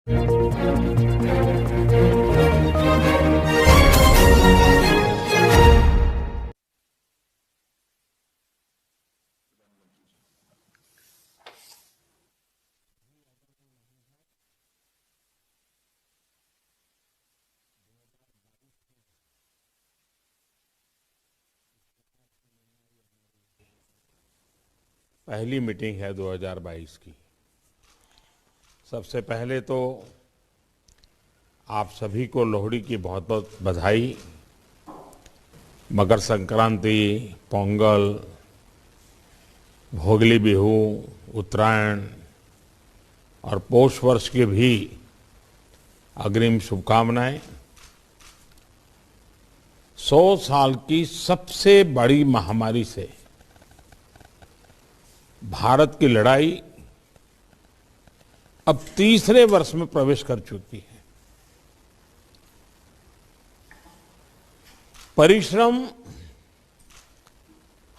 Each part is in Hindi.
पहली मीटिंग है 2022 की। सबसे पहले तो आप सभी को लोहड़ी की बहुत बहुत बधाई। मकर संक्रांति, पोंगल, भोगली बिहू, उत्तरायण और पौष वर्ष की भी अग्रिम शुभकामनाएं। 100 साल की सबसे बड़ी महामारी से भारत की लड़ाई अब तीसरे वर्ष में प्रवेश कर चुकी है। परिश्रम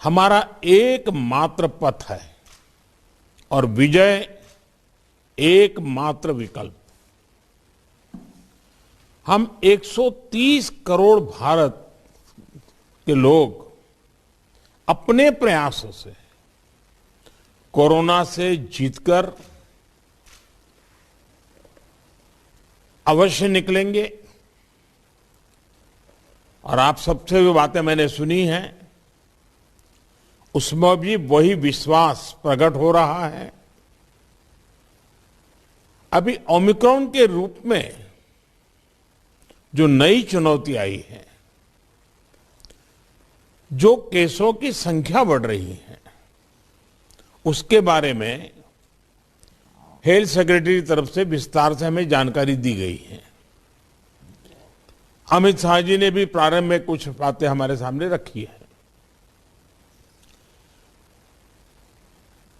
हमारा एकमात्र पथ है और विजय एकमात्र विकल्प। हम 130 करोड़ भारत के लोग अपने प्रयासों से कोरोना से जीतकर अवश्य निकलेंगे। और आप सबसे जो बातें मैंने सुनी हैं उसमें भी वही विश्वास प्रकट हो रहा है। अभी ओमिक्रॉन के रूप में जो नई चुनौती आई है, जो केसों की संख्या बढ़ रही है, उसके बारे में हेल्थ सेक्रेटरी की तरफ से विस्तार से हमें जानकारी दी गई है। अमित शाह जी ने भी प्रारंभ में कुछ बातें हमारे सामने रखी है।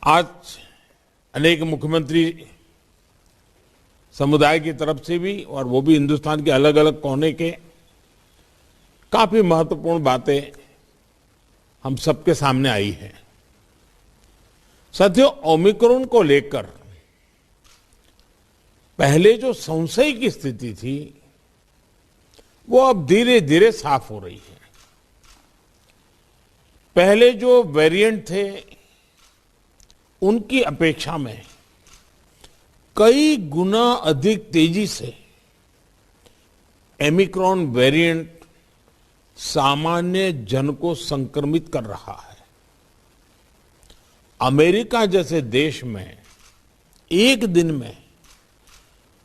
आज अनेक मुख्यमंत्री समुदाय की तरफ से भी, और वो भी हिंदुस्तान के अलग अलग कोने के, काफी महत्वपूर्ण बातें हम सबके सामने आई है। साथियों, ओमिक्रॉन को लेकर पहले जो संशय की स्थिति थी वो अब धीरे धीरे साफ हो रही है। पहले जो वेरिएंट थे उनकी अपेक्षा में कई गुना अधिक तेजी से ओमिक्रॉन वेरिएंट सामान्य जन को संक्रमित कर रहा है। अमेरिका जैसे देश में एक दिन में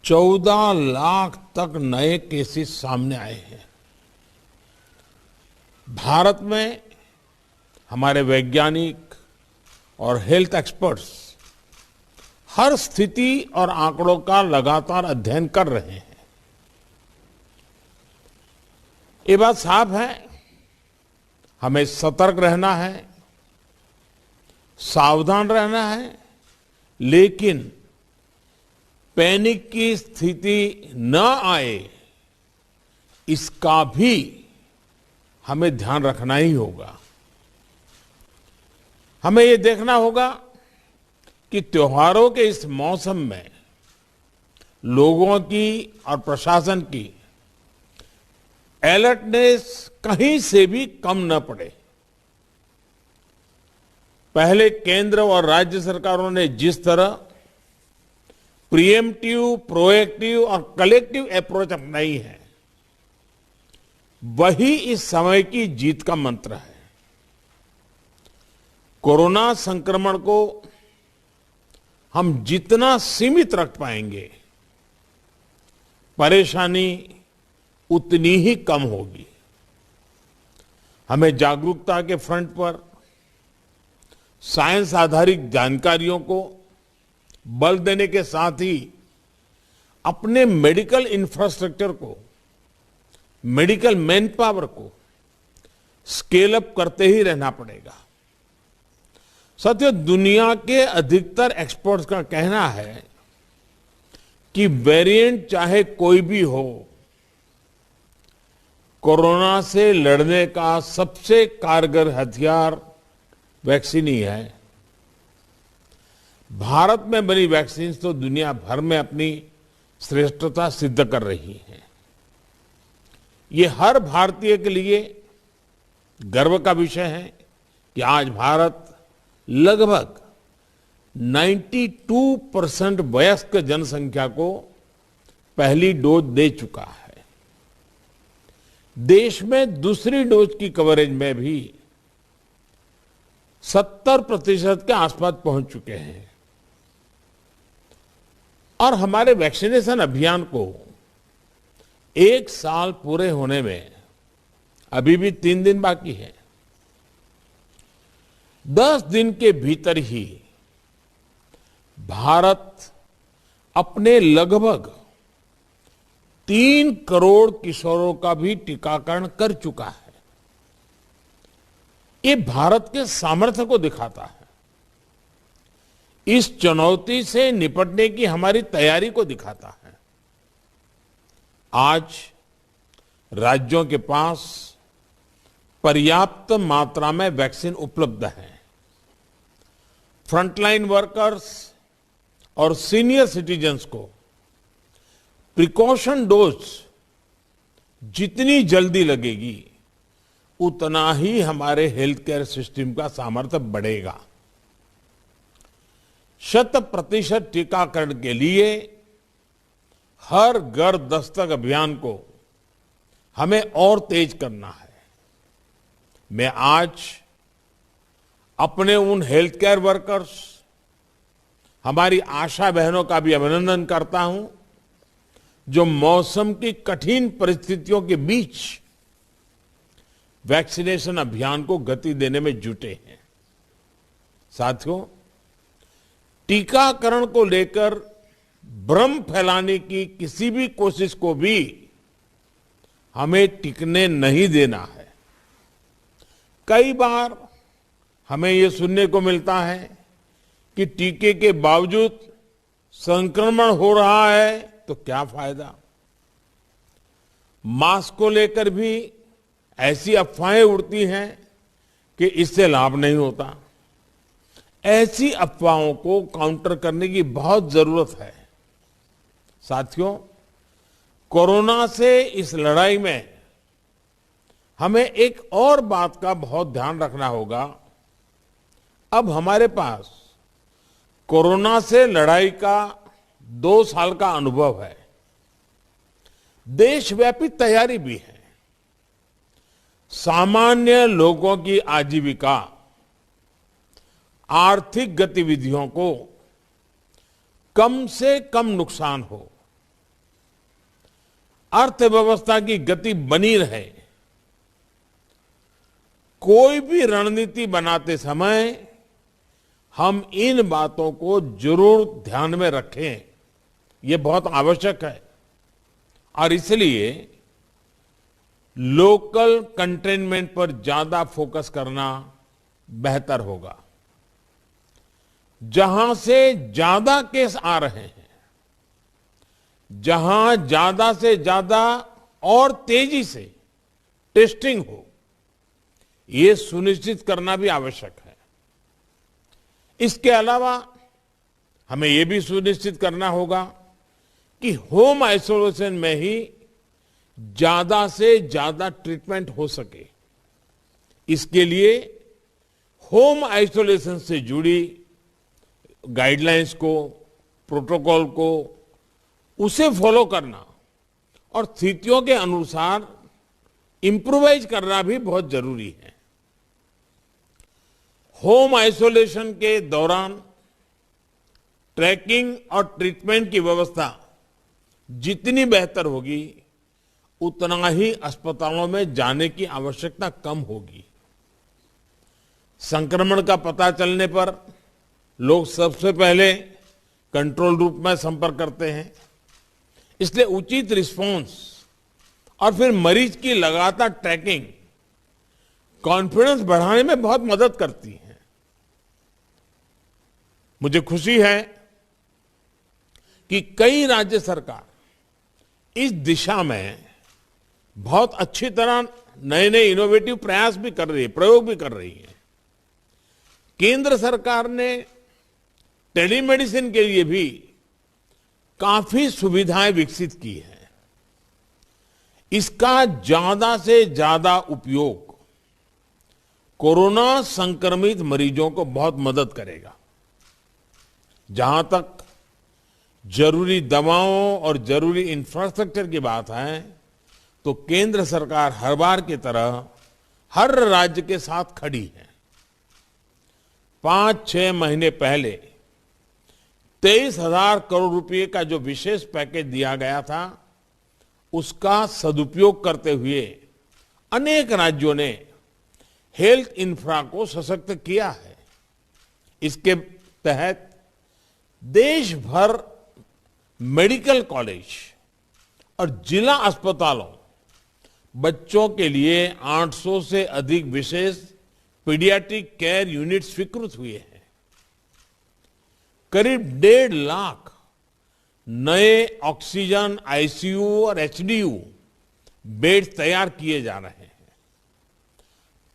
14 लाख तक नए केसेस सामने आए हैं। भारत में हमारे वैज्ञानिक और हेल्थ एक्सपर्ट्स हर स्थिति और आंकड़ों का लगातार अध्ययन कर रहे हैं। ये बात साफ है, हमें सतर्क रहना है, सावधान रहना है, लेकिन पैनिक की स्थिति न आए इसका भी हमें ध्यान रखना ही होगा। हमें ये देखना होगा कि त्योहारों के इस मौसम में लोगों की और प्रशासन की अलर्टनेस कहीं से भी कम न पड़े। पहले केंद्र और राज्य सरकारों ने जिस तरह प्रिएम्प्टिव, प्रोएक्टिव और कलेक्टिव अप्रोच अपनाई है, वही इस समय की जीत का मंत्र है। कोरोना संक्रमण को हम जितना सीमित रख पाएंगे, परेशानी उतनी ही कम होगी। हमें जागरूकता के फ्रंट पर साइंस आधारित जानकारियों को बल देने के साथ ही अपने मेडिकल इंफ्रास्ट्रक्चर को, मेडिकल मैन पावर को स्केल अप करते ही रहना पड़ेगा। साथियों, दुनिया के अधिकतर एक्सपर्ट्स का कहना है कि वेरिएंट चाहे कोई भी हो, कोरोना से लड़ने का सबसे कारगर हथियार वैक्सीन ही है। भारत में बनी वैक्सीन तो दुनिया भर में अपनी श्रेष्ठता सिद्ध कर रही हैं। ये हर भारतीय के लिए गर्व का विषय है कि आज भारत लगभग 92% वयस्क जनसंख्या को पहली डोज दे चुका है। देश में दूसरी डोज की कवरेज में भी 70% के आसपास पहुंच चुके हैं और हमारे वैक्सीनेशन अभियान को 1 साल पूरे होने में अभी भी 3 दिन बाकी है। 10 दिन के भीतर ही भारत अपने लगभग 3 करोड़ किशोरों का भी टीकाकरण कर चुका है। ये भारत के सामर्थ्य को दिखाता है, इस चुनौती से निपटने की हमारी तैयारी को दिखाता है। आज राज्यों के पास पर्याप्त मात्रा में वैक्सीन उपलब्ध है। फ्रंटलाइन वर्कर्स और सीनियर सिटीजन्स को प्रिकॉशन डोज जितनी जल्दी लगेगी उतना ही हमारे हेल्थ केयर सिस्टम का सामर्थ्य बढ़ेगा। 100% टीकाकरण के लिए हर घर दस्तक अभियान को हमें और तेज करना है। मैं आज अपने उन हेल्थ केयर वर्कर्स, हमारी आशा बहनों का भी अभिनंदन करता हूं जो मौसम की कठिन परिस्थितियों के बीच वैक्सीनेशन अभियान को गति देने में जुटे हैं। साथियों, टीकाकरण को लेकर भ्रम फैलाने की किसी भी कोशिश को भी हमें टिकने नहीं देना है। कई बार हमें यह सुनने को मिलता है कि टीके के बावजूद संक्रमण हो रहा है तो क्या फायदा। मास्क को लेकर भी ऐसी अफवाहें उड़ती हैं कि इससे लाभ नहीं होता। ऐसी अफवाहों को काउंटर करने की बहुत जरूरत है। साथियों, कोरोना से इस लड़ाई में हमें एक और बात का बहुत ध्यान रखना होगा। अब हमारे पास कोरोना से लड़ाई का 2 साल का अनुभव है। देशव्यापी तैयारी भी है। सामान्य लोगों की आजीविका, आर्थिक गतिविधियों को कम से कम नुकसान हो, अर्थव्यवस्था की गति बनी रहे, कोई भी रणनीति बनाते समय हम इन बातों को जरूर ध्यान में रखें। ये बहुत आवश्यक है और इसलिए लोकल कंटेनमेंट पर ज्यादा फोकस करना बेहतर होगा। जहां से ज्यादा केस आ रहे हैं, जहां ज्यादा से ज्यादा और तेजी से टेस्टिंग हो, ये सुनिश्चित करना भी आवश्यक है। इसके अलावा हमें यह भी सुनिश्चित करना होगा कि होम आइसोलेशन में ही ज्यादा से ज्यादा ट्रीटमेंट हो सके। इसके लिए होम आइसोलेशन से जुड़ी गाइडलाइंस को, प्रोटोकॉल को, उसे फॉलो करना और स्थितियों के अनुसार इंप्रूवाइज करना भी बहुत जरूरी है। होम आइसोलेशन के दौरान ट्रैकिंग और ट्रीटमेंट की व्यवस्था जितनी बेहतर होगी उतना ही अस्पतालों में जाने की आवश्यकता कम होगी। संक्रमण का पता चलने पर लोग सबसे पहले कंट्रोल रूम में संपर्क करते हैं। इसलिए उचित रिस्पांस और फिर मरीज की लगातार ट्रैकिंग कॉन्फिडेंस बढ़ाने में बहुत मदद करती है। मुझे खुशी है कि कई राज्य सरकार इस दिशा में बहुत अच्छी तरह नए नए इनोवेटिव प्रयास भी कर रही है, प्रयोग भी कर रही है। केंद्र सरकार ने टेलीमेडिसिन के लिए भी काफी सुविधाएं विकसित की हैं। इसका ज्यादा से ज्यादा उपयोग कोरोना संक्रमित मरीजों को बहुत मदद करेगा। जहां तक जरूरी दवाओं और जरूरी इंफ्रास्ट्रक्चर की बात है, तो केंद्र सरकार हर बार की तरह हर राज्य के साथ खड़ी है। 5-6 महीने पहले 23,000 करोड़ रुपए का जो विशेष पैकेज दिया गया था, उसका सदुपयोग करते हुए अनेक राज्यों ने हेल्थ इंफ्रा को सशक्त किया है। इसके तहत देश भर मेडिकल कॉलेज और जिला अस्पतालों बच्चों के लिए 800 से अधिक विशेष पीडियाट्रिक केयर यूनिट स्वीकृत हुए हैं। करीब 1.5 लाख नए ऑक्सीजन, आईसीयू और एचडीयू बेड तैयार किए जा रहे हैं।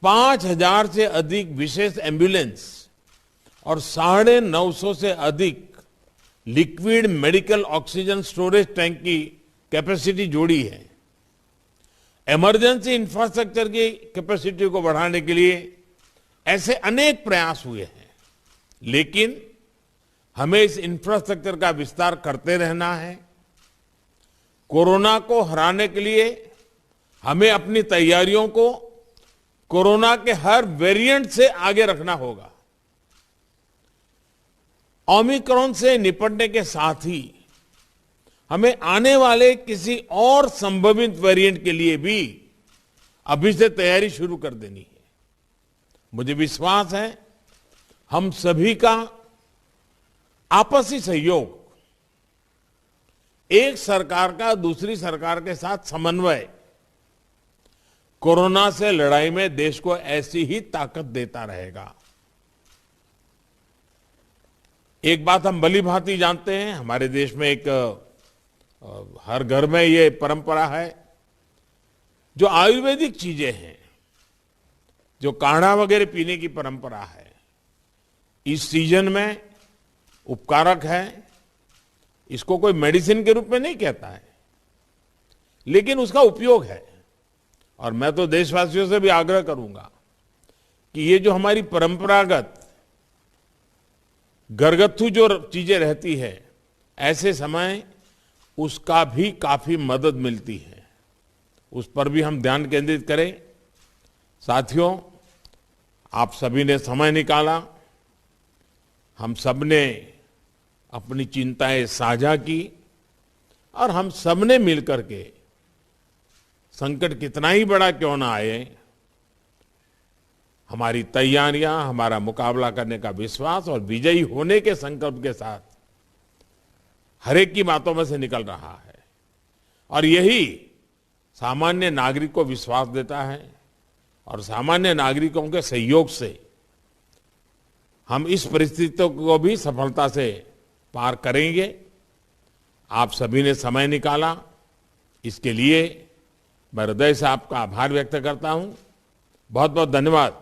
5,000 से अधिक विशेष एम्बुलेंस और 950 से अधिक liquid medical oxygen storage tank की कैपेसिटी जोड़ी है। इमरजेंसी इंफ्रास्ट्रक्चर की कैपेसिटी को बढ़ाने के लिए ऐसे अनेक प्रयास हुए हैं, लेकिन हमें इस इंफ्रास्ट्रक्चर का विस्तार करते रहना है। कोरोना को हराने के लिए हमें अपनी तैयारियों को कोरोना के हर वेरिएंट से आगे रखना होगा। ओमिक्रॉन से निपटने के साथ ही हमें आने वाले किसी और संभावित वेरिएंट के लिए भी अभी से तैयारी शुरू कर देनी है। मुझे विश्वास है हम सभी का आपसी सहयोग, एक सरकार का दूसरी सरकार के साथ समन्वय कोरोना से लड़ाई में देश को ऐसी ही ताकत देता रहेगा। एक बात हम भली भांति जानते हैं, हमारे देश में एक हर घर में ये परंपरा है, जो आयुर्वेदिक चीजें हैं, जो काढ़ा वगैरह पीने की परंपरा है, इस सीजन में उपकारक है। इसको कोई मेडिसिन के रूप में नहीं कहता है, लेकिन उसका उपयोग है। और मैं तो देशवासियों से भी आग्रह करूंगा कि ये जो हमारी परंपरागत घरगथ्थू जो चीजें रहती है, ऐसे समय उसका भी काफी मदद मिलती है, उस पर भी हम ध्यान केंद्रित करें। साथियों, आप सभी ने समय निकाला, हम सब ने अपनी चिंताएं साझा की और हम सब ने मिलकर के संकट कितना ही बड़ा क्यों ना आए, हमारी तैयारियां, हमारा मुकाबला करने का विश्वास और विजयी होने के संकल्प के साथ हर एक की बातों में से निकल रहा है। और यही सामान्य नागरिक को विश्वास देता है, और सामान्य नागरिकों के सहयोग से हम इस परिस्थितियों को भी सफलता से पार करेंगे। आप सभी ने समय निकाला, इसके लिए मैं हृदय से आपका आभार व्यक्त करता हूं। बहुत बहुत धन्यवाद।